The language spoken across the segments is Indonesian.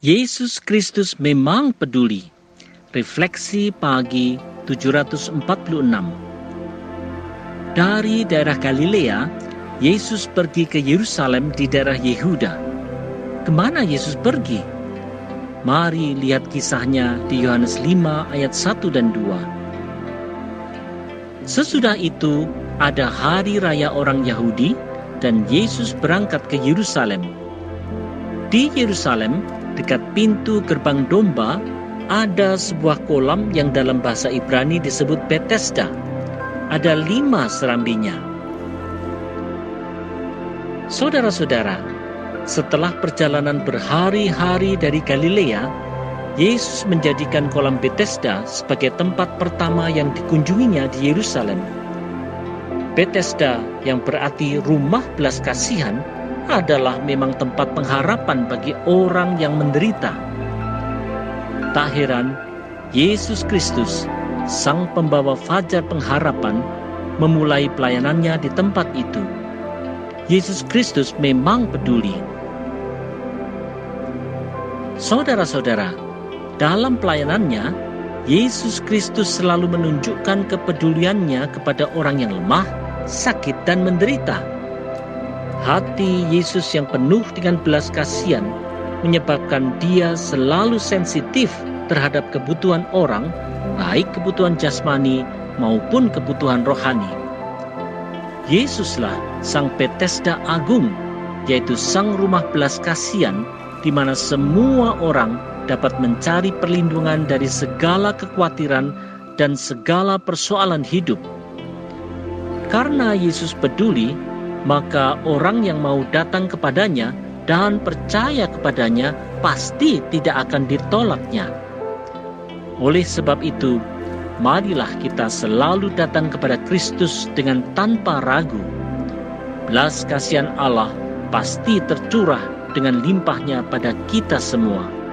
Yesus Kristus memang peduli. Refleksi pagi 746. Dari daerah Galilea, Yesus pergi ke Yerusalem di daerah Yehuda. Kemana Yesus pergi? Mari lihat kisahnya di Yohanes 5 ayat 1 dan 2. Sesudah itu, ada hari raya orang Yahudi dan Yesus berangkat ke Yerusalem. Di Yerusalem, dekat pintu gerbang domba, ada sebuah kolam yang dalam bahasa Ibrani disebut Betesda. Ada 5 serambinya. Saudara-saudara, setelah perjalanan berhari-hari dari Galilea, Yesus menjadikan kolam Betesda sebagai tempat pertama yang dikunjunginya di Yerusalem. Betesda, yang berarti rumah belas kasihan, adalah memang tempat pengharapan bagi orang yang menderita. Tak heran, Yesus Kristus, Sang Pembawa Fajar Pengharapan, memulai pelayanannya di tempat itu. Yesus Kristus memang peduli. Saudara-saudara, dalam pelayanannya, Yesus Kristus selalu menunjukkan kepeduliannya kepada orang yang lemah, sakit, dan menderita. Hati Yesus yang penuh dengan belas kasihan menyebabkan dia selalu sensitif terhadap kebutuhan orang, baik kebutuhan jasmani maupun kebutuhan rohani. Yesuslah Sang Betesda Agung, yaitu Sang Rumah Belas Kasihan, di mana semua orang dapat mencari perlindungan dari segala kekhawatiran dan segala persoalan hidup. Karena Yesus peduli, maka orang yang mau datang kepadanya dan percaya kepadanya pasti tidak akan ditolaknya. Oleh sebab itu, marilah kita selalu datang kepada Kristus dengan tanpa ragu. Belas kasihan Allah pasti tercurah dengan limpahnya pada kita semua.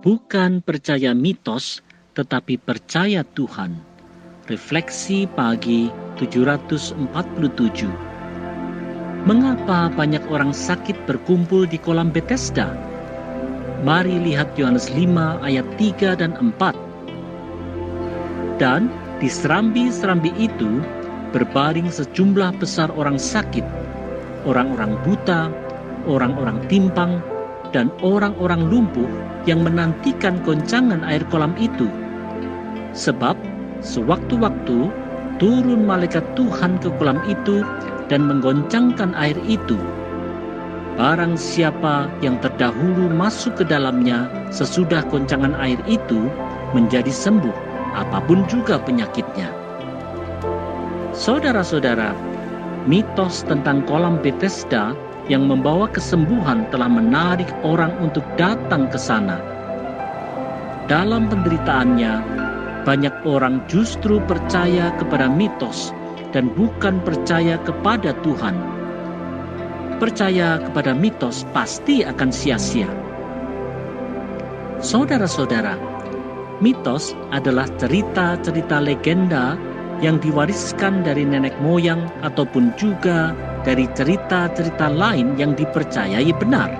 Bukan percaya mitos, tetapi percaya Tuhan. Refleksi pagi 747. Mengapa banyak orang sakit berkumpul di kolam Betesda? Mari lihat Yohanes 5 ayat 3 dan 4. Dan di serambi-serambi itu berbaring sejumlah besar orang sakit, orang-orang buta, orang-orang timpang, dan orang-orang lumpuh yang menantikan goncangan air kolam itu. Sebab sewaktu-waktu turun malaikat Tuhan ke kolam itu dan menggoncangkan air itu. Barang siapa yang terdahulu masuk ke dalamnya sesudah goncangan air itu menjadi sembuh, apapun juga penyakitnya. Saudara-saudara, mitos tentang kolam Betesda yang membawa kesembuhan telah menarik orang untuk datang ke sana. Dalam penderitaannya, banyak orang justru percaya kepada mitos dan bukan percaya kepada Tuhan. Percaya kepada mitos pasti akan sia-sia. Saudara-saudara, mitos adalah cerita-cerita legenda yang diwariskan dari nenek moyang ataupun juga dari cerita-cerita lain yang dipercayai benar.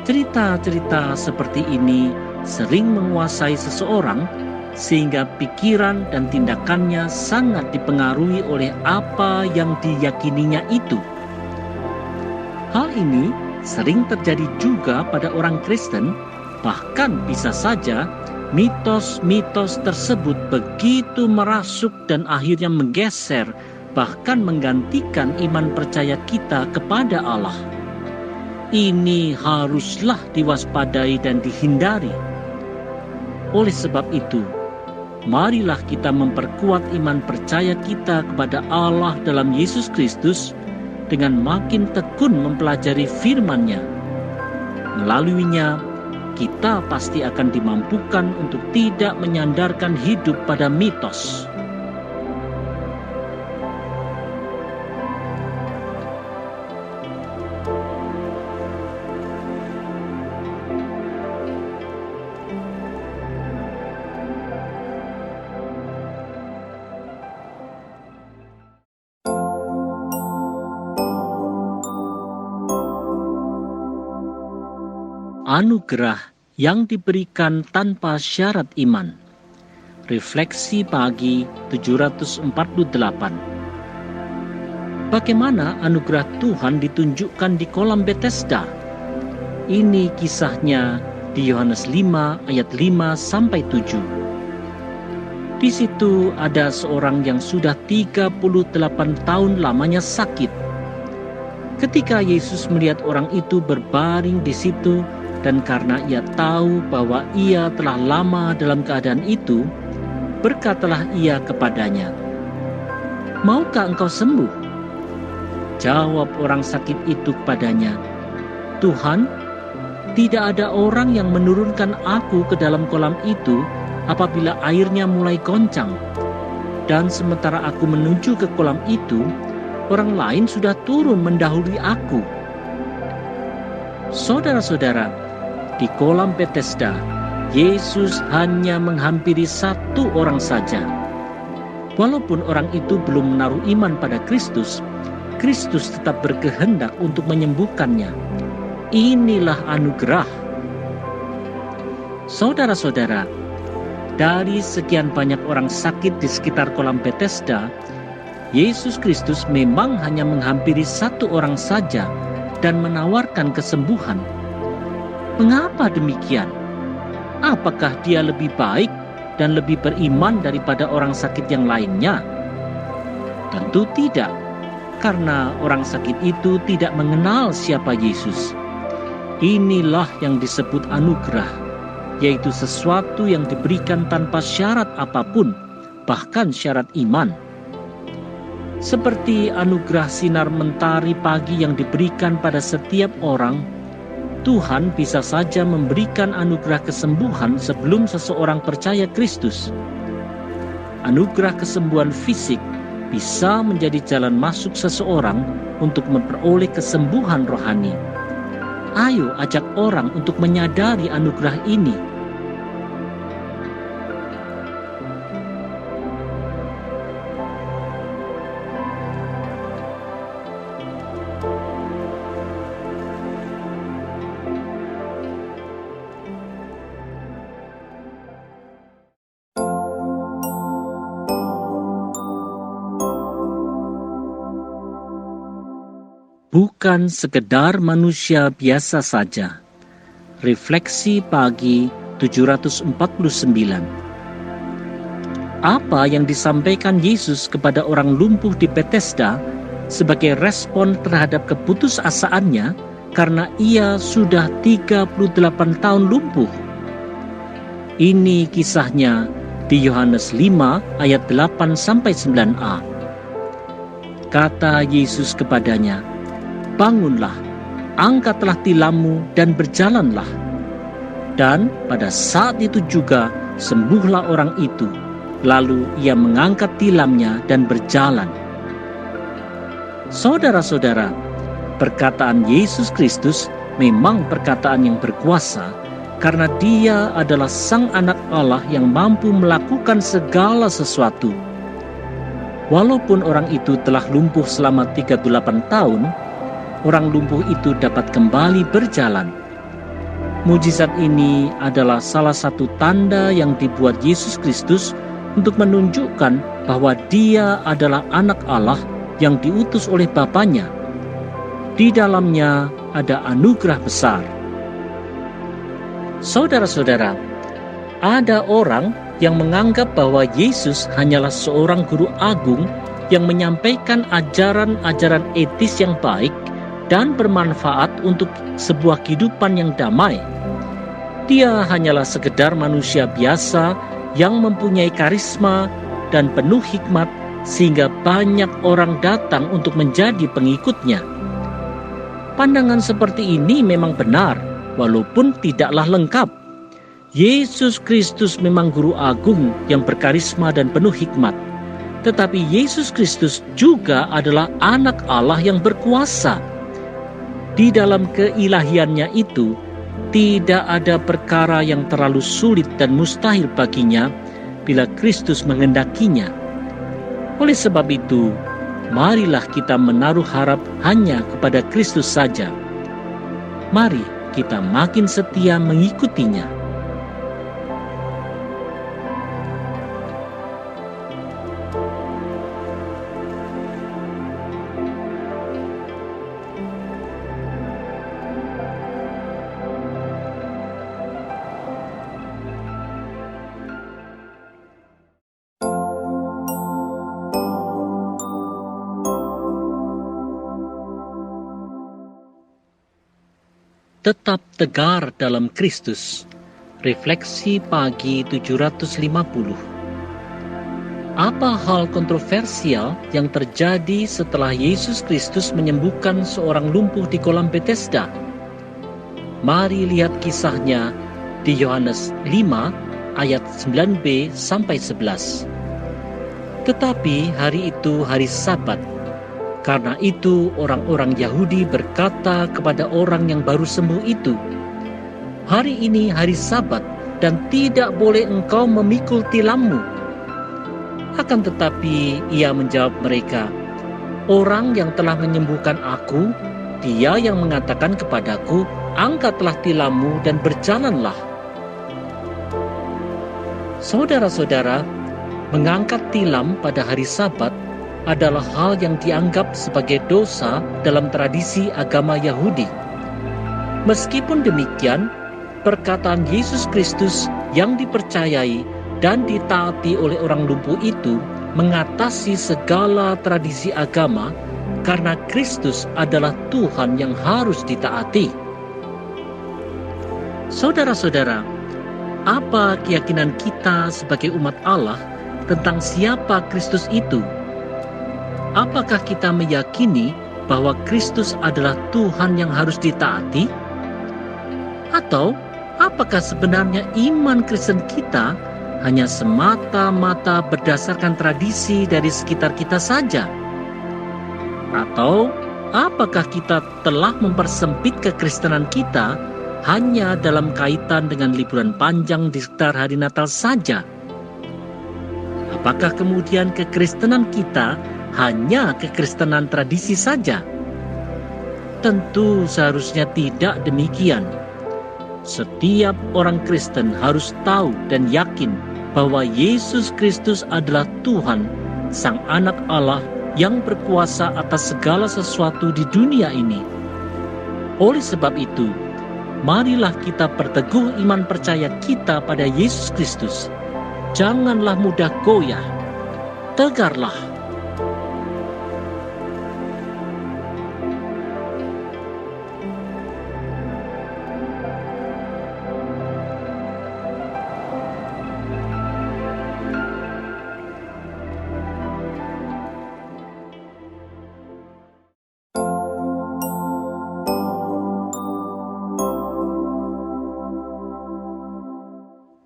Cerita-cerita seperti ini sering menguasai seseorang sehingga pikiran dan tindakannya sangat dipengaruhi oleh apa yang diyakininya itu. Hal ini sering terjadi juga pada orang Kristen, bahkan bisa saja mitos-mitos tersebut begitu merasuk dan akhirnya menggeser, bahkan menggantikan iman percaya kita kepada Allah. Ini haruslah diwaspadai dan dihindari. Oleh sebab itu, marilah kita memperkuat iman percaya kita kepada Allah dalam Yesus Kristus dengan makin tekun mempelajari firman-Nya. Melaluinya, kita pasti akan dimampukan untuk tidak menyandarkan hidup pada mitos. anugerah yang diberikan tanpa syarat iman. Refleksi pagi 748. Bagaimana anugerah Tuhan ditunjukkan di kolam Bethesda? Ini kisahnya di Yohanes 5 ayat 5 sampai 7. Di situ ada seorang yang sudah 38 tahun lamanya sakit. Ketika Yesus melihat orang itu berbaring di situ, dan karena ia tahu bahwa ia telah lama dalam keadaan itu, berkatalah ia kepadanya, "Maukah engkau sembuh?" Jawab orang sakit itu kepadanya, "Tuhan, tidak ada orang yang menurunkan aku ke dalam kolam itu apabila airnya mulai goncang. Dan sementara aku menuju ke kolam itu, orang lain sudah turun mendahului aku." Saudara-saudara, di kolam Bethesda, Yesus hanya menghampiri satu orang saja. Walaupun orang itu belum menaruh iman pada Kristus, Kristus tetap berkehendak untuk menyembuhkannya. Inilah anugerah. Saudara-saudara, dari sekian banyak orang sakit di sekitar kolam Bethesda, Yesus Kristus memang hanya menghampiri satu orang saja dan menawarkan kesembuhan. Mengapa demikian? Apakah dia lebih baik dan lebih beriman daripada orang sakit yang lainnya? Tentu tidak, karena orang sakit itu tidak mengenal siapa Yesus. Inilah yang disebut anugerah, yaitu sesuatu yang diberikan tanpa syarat apapun, bahkan syarat iman. Seperti anugerah sinar mentari pagi yang diberikan pada setiap orang, Tuhan bisa saja memberikan anugerah kesembuhan sebelum seseorang percaya Kristus. Anugerah kesembuhan fisik bisa menjadi jalan masuk seseorang untuk memperoleh kesembuhan rohani. Ayo ajak orang untuk menyadari anugerah ini. Bukan sekedar manusia biasa saja. Refleksi pagi 749. Apa yang disampaikan Yesus kepada orang lumpuh di Bethesda sebagai respon terhadap keputusasaannya karena ia sudah 38 tahun lumpuh? Ini kisahnya di Yohanes 5 ayat 8 sampai 9a. Kata Yesus kepadanya, "Bangunlah, angkatlah tilammu dan berjalanlah." Dan pada saat itu juga sembuhlah orang itu. Lalu ia mengangkat tilamnya dan berjalan. Saudara-saudara, perkataan Yesus Kristus memang perkataan yang berkuasa, karena Dia adalah Sang Anak Allah yang mampu melakukan segala sesuatu. Walaupun orang itu telah lumpuh selama 38 tahun, orang lumpuh itu dapat kembali berjalan. Mujizat ini adalah salah satu tanda yang dibuat Yesus Kristus untuk menunjukkan bahwa Dia adalah anak Allah yang diutus oleh Bapanya. Di dalamnya ada anugerah besar. Saudara-saudara, ada orang yang menganggap bahwa Yesus hanyalah seorang guru agung yang menyampaikan ajaran-ajaran etis yang baik dan bermanfaat untuk sebuah kehidupan yang damai. Dia hanyalah sekedar manusia biasa yang mempunyai karisma dan penuh hikmat sehingga banyak orang datang untuk menjadi pengikutnya. Pandangan seperti ini memang benar, walaupun tidaklah lengkap. Yesus Kristus memang guru agung yang berkarisma dan penuh hikmat. Tetapi Yesus Kristus juga adalah anak Allah yang berkuasa. Di dalam keilahiannya itu, tidak ada perkara yang terlalu sulit dan mustahil baginya bila Kristus menghendakinya. Oleh sebab itu, marilah kita menaruh harap hanya kepada Kristus saja. Mari kita makin setia mengikutinya. Tetap tegar dalam Kristus. Refleksi pagi 750. Apa hal kontroversial yang terjadi setelah Yesus Kristus menyembuhkan seorang lumpuh di kolam Bethesda? Mari lihat kisahnya di Yohanes 5 ayat 9b sampai 11. Tetapi hari itu hari Sabat. Karena itu orang-orang Yahudi berkata kepada orang yang baru sembuh itu, "Hari ini hari Sabat dan tidak boleh engkau memikul tilammu." Akan tetapi ia menjawab mereka, "Orang yang telah menyembuhkan aku, dia yang mengatakan kepadaku, 'Angkatlah tilammu dan berjalanlah.'" Saudara-saudara, mengangkat tilam pada hari Sabat adalah hal yang dianggap sebagai dosa dalam tradisi agama Yahudi. Meskipun demikian, perkataan Yesus Kristus yang dipercayai dan ditaati oleh orang lumpuh itu mengatasi segala tradisi agama karena Kristus adalah Tuhan yang harus ditaati. Saudara-saudara, apa keyakinan kita sebagai umat Allah tentang siapa Kristus itu? Apakah kita meyakini bahwa Kristus adalah Tuhan yang harus ditaati? Atau apakah sebenarnya iman Kristen kita hanya semata-mata berdasarkan tradisi dari sekitar kita saja? Atau apakah kita telah mempersempit kekristenan kita hanya dalam kaitan dengan liburan panjang di sekitar hari Natal saja? Apakah kemudian kekristenan kita hanya kekristenan tradisi saja? Tentu seharusnya tidak demikian. Setiap orang Kristen harus tahu dan yakin bahwa Yesus Kristus adalah Tuhan, Sang Anak Allah yang berkuasa atas segala sesuatu di dunia ini. Oleh sebab itu, marilah kita perteguh iman percaya kita pada Yesus Kristus. Janganlah mudah goyah. Tegarlah.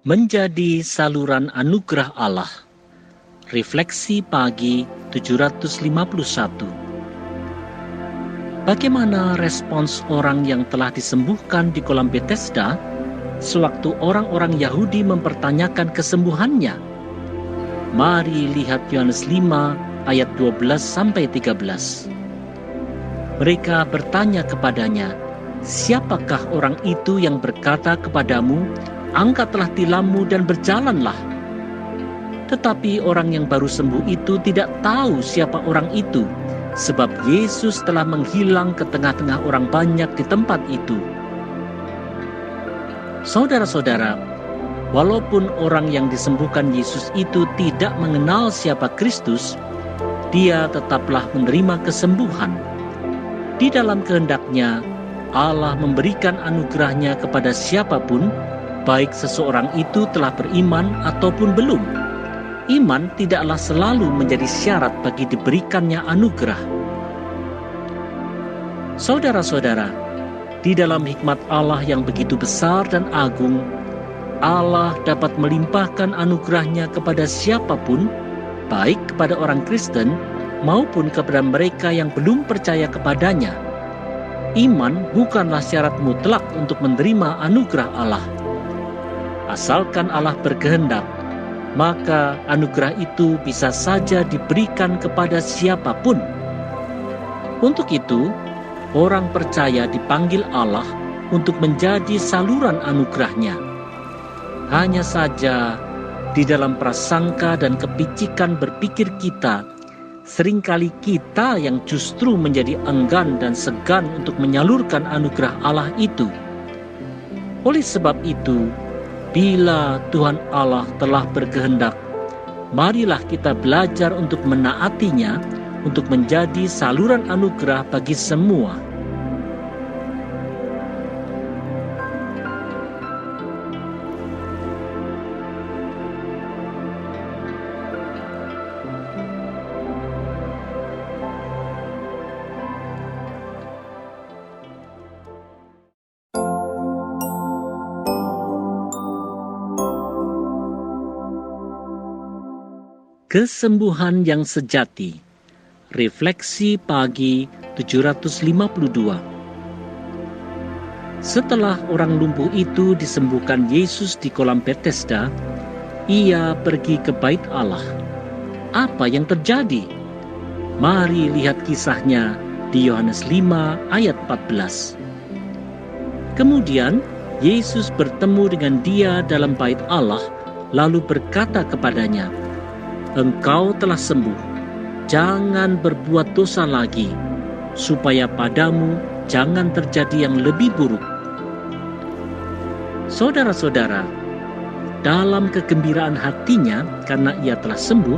Menjadi saluran anugerah Allah. Refleksi pagi 751. Bagaimana respons orang yang telah disembuhkan di kolam Bethesda sewaktu orang-orang Yahudi mempertanyakan kesembuhannya? Mari lihat Yohanes 5 ayat 12 sampai 13. Mereka bertanya kepadanya, "Siapakah orang itu yang berkata kepadamu, 'Angkatlah tilammu dan berjalanlah'?" Tetapi orang yang baru sembuh itu tidak tahu siapa orang itu, sebab Yesus telah menghilang ke tengah-tengah orang banyak di tempat itu. Saudara-saudara, walaupun orang yang disembuhkan Yesus itu tidak mengenal siapa Kristus, dia tetaplah menerima kesembuhan. Di dalam kehendak-Nya, Allah memberikan anugerah-Nya kepada siapapun, baik seseorang itu telah beriman ataupun belum. Iman tidaklah selalu menjadi syarat bagi diberikannya anugerah. Saudara-saudara, di dalam hikmat Allah yang begitu besar dan agung, Allah dapat melimpahkan anugerah-Nya kepada siapapun, baik kepada orang Kristen maupun kepada mereka yang belum percaya kepadanya. Iman bukanlah syarat mutlak untuk menerima anugerah Allah. Asalkan Allah berkehendak, maka anugerah itu bisa saja diberikan kepada siapapun. Untuk itu, orang percaya dipanggil Allah untuk menjadi saluran anugerah-Nya. Hanya saja di dalam prasangka dan kepicikan berpikir kita, seringkali kita yang justru menjadi enggan dan segan untuk menyalurkan anugerah Allah itu. Oleh sebab itu, bila Tuhan Allah telah berkehendak, marilah kita belajar untuk menaatinya, untuk menjadi saluran anugerah bagi semua. Kesembuhan yang sejati. Refleksi pagi 752. Setelah orang lumpuh itu disembuhkan Yesus di kolam Bethesda, ia pergi ke bait Allah. Apa yang terjadi? Mari lihat kisahnya di Yohanes 5 ayat 14. Kemudian Yesus bertemu dengan dia dalam bait Allah, lalu berkata kepadanya, "Engkau telah sembuh, jangan berbuat dosa lagi, supaya padamu jangan terjadi yang lebih buruk." Saudara-saudara, dalam kegembiraan hatinya karena ia telah sembuh,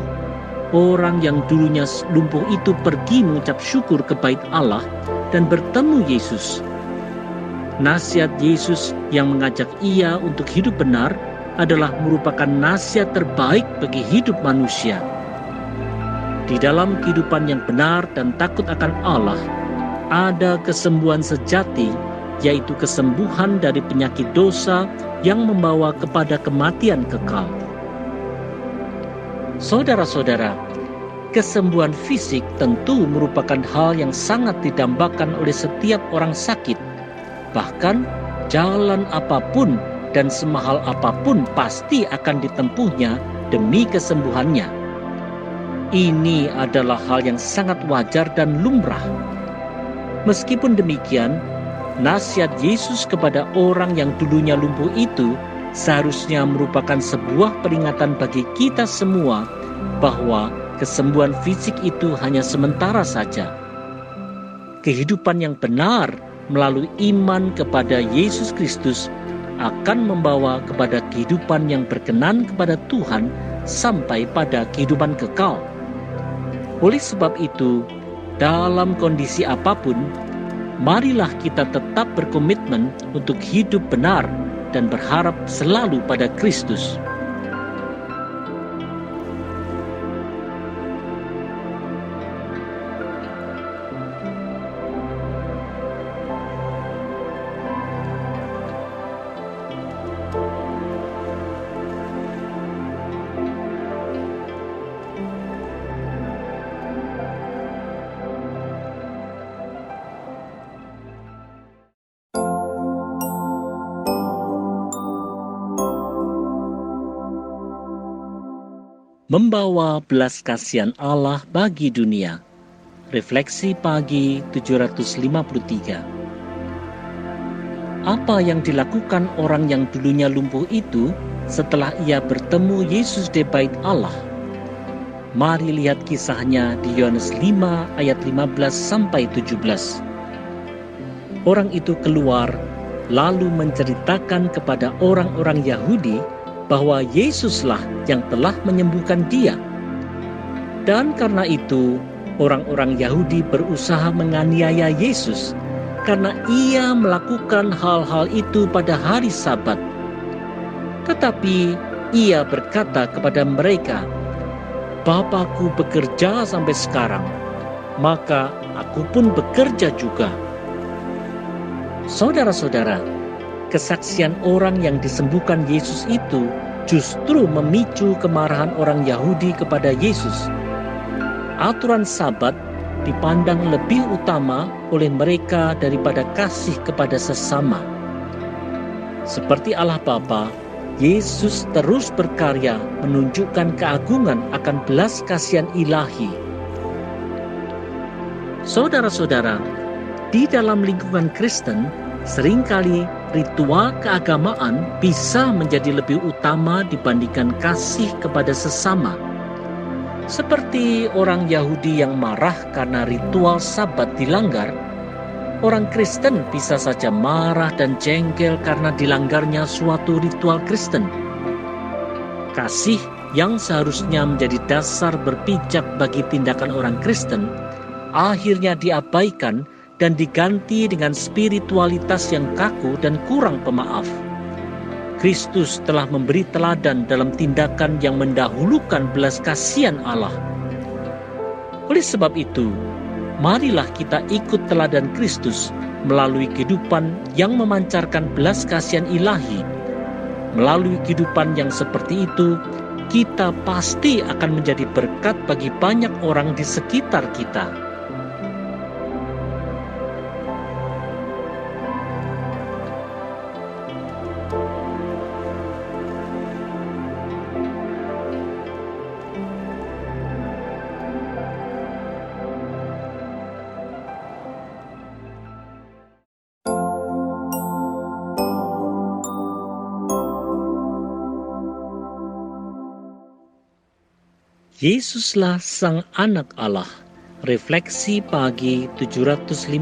orang yang dulunya lumpuh itu pergi mengucap syukur ke bait Allah dan bertemu Yesus. Nasihat Yesus yang mengajak ia untuk hidup benar adalah merupakan nasihat terbaik bagi hidup manusia. Di dalam kehidupan yang benar dan takut akan Allah, ada kesembuhan sejati, yaitu kesembuhan dari penyakit dosa yang membawa kepada kematian kekal. Saudara-saudara, kesembuhan fisik tentu merupakan hal yang sangat didambakan oleh setiap orang sakit. Bahkan jalan apapun dan semahal apapun pasti akan ditempuhnya demi kesembuhannya. Ini adalah hal yang sangat wajar dan lumrah. Meskipun demikian, nasihat Yesus kepada orang yang dulunya lumpuh itu seharusnya merupakan sebuah peringatan bagi kita semua bahwa kesembuhan fisik itu hanya sementara saja. Kehidupan yang benar melalui iman kepada Yesus Kristus akan membawa kepada kehidupan yang berkenan kepada Tuhan sampai pada kehidupan kekal. Oleh sebab itu, dalam kondisi apapun, marilah kita tetap berkomitmen untuk hidup benar dan berharap selalu pada Kristus. Membawa belas kasihan Allah bagi dunia. Refleksi pagi 753. Apa yang dilakukan orang yang dulunya lumpuh itu setelah ia bertemu Yesus di bait Allah? Mari lihat kisahnya di Yohanes 5 ayat 15 sampai 17. Orang itu keluar lalu menceritakan kepada orang-orang Yahudi bahwa Yesuslah yang telah menyembuhkan dia. Dan karena itu, orang-orang Yahudi berusaha menganiaya Yesus karena ia melakukan hal-hal itu pada hari Sabat. Tetapi ia berkata kepada mereka, "Bapakku bekerja sampai sekarang, maka aku pun bekerja juga." Saudara-saudara, kesaksian orang yang disembuhkan Yesus itu justru memicu kemarahan orang Yahudi kepada Yesus. Aturan Sabat dipandang lebih utama oleh mereka daripada kasih kepada sesama. Seperti Allah Bapa, Yesus terus berkarya menunjukkan keagungan akan belas kasihan ilahi. Saudara-saudara, di dalam lingkungan Kristen, Seringkali ritual keagamaan bisa menjadi lebih utama dibandingkan kasih kepada sesama. Seperti orang Yahudi yang marah karena ritual Sabat dilanggar, orang Kristen bisa saja marah dan jengkel karena dilanggarnya suatu ritual Kristen. Kasih yang seharusnya menjadi dasar berpijak bagi tindakan orang Kristen akhirnya diabaikan dan diganti dengan spiritualitas yang kaku dan kurang pemaaf. Kristus telah memberi teladan dalam tindakan yang mendahulukan belas kasihan Allah. Oleh sebab itu, marilah kita ikut teladan Kristus melalui kehidupan yang memancarkan belas kasihan ilahi. Melalui kehidupan yang seperti itu, kita pasti akan menjadi berkat bagi banyak orang di sekitar kita. Yesuslah Sang Anak Allah. Refleksi pagi 754.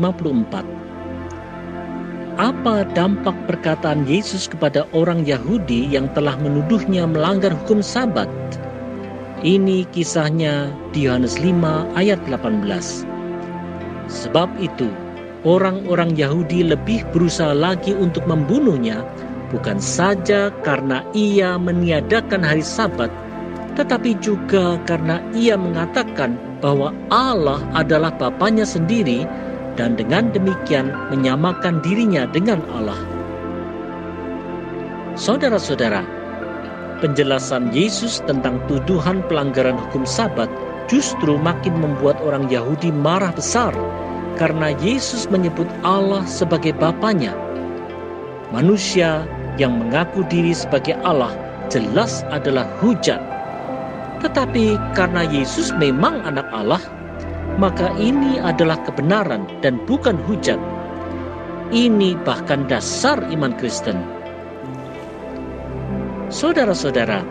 Apa dampak perkataan Yesus kepada orang Yahudi yang telah menuduhnya melanggar hukum Sabat? Ini kisahnya di Yohanes 5 ayat 18. Sebab itu, orang-orang Yahudi lebih berusaha lagi untuk membunuhnya, bukan saja karena ia meniadakan hari Sabat, tetapi juga karena ia mengatakan bahwa Allah adalah Bapanya sendiri dan dengan demikian menyamakan dirinya dengan Allah. Saudara-saudara, penjelasan Yesus tentang tuduhan pelanggaran hukum Sabat justru makin membuat orang Yahudi marah besar karena Yesus menyebut Allah sebagai Bapanya. Manusia yang mengaku diri sebagai Allah jelas adalah hujat. Tetapi karena Yesus memang anak Allah, maka ini adalah kebenaran dan bukan hujat. Ini bahkan dasar iman Kristen. Saudara-saudara,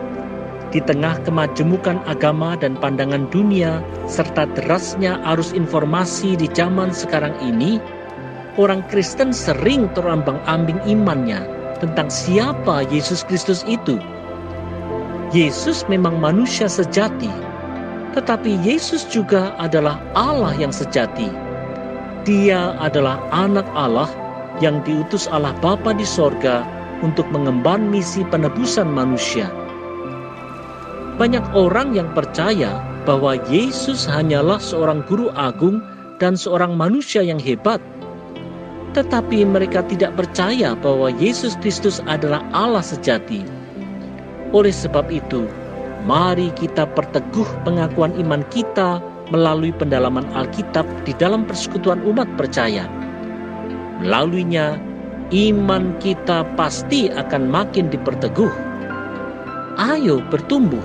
di tengah kemajemukan agama dan pandangan dunia, serta derasnya arus informasi di zaman sekarang ini, orang Kristen sering terombang-ambing imannya tentang siapa Yesus Kristus itu. Yesus memang manusia sejati, tetapi Yesus juga adalah Allah yang sejati. Dia adalah anak Allah yang diutus Allah Bapa di sorga untuk mengemban misi penebusan manusia. Banyak orang yang percaya bahwa Yesus hanyalah seorang guru agung dan seorang manusia yang hebat. Tetapi mereka tidak percaya bahwa Yesus Kristus adalah Allah sejati. Oleh sebab itu, mari kita perteguh pengakuan iman kita melalui pendalaman Alkitab di dalam persekutuan umat percaya. Melaluinya, iman kita pasti akan makin diperteguh. Ayo bertumbuh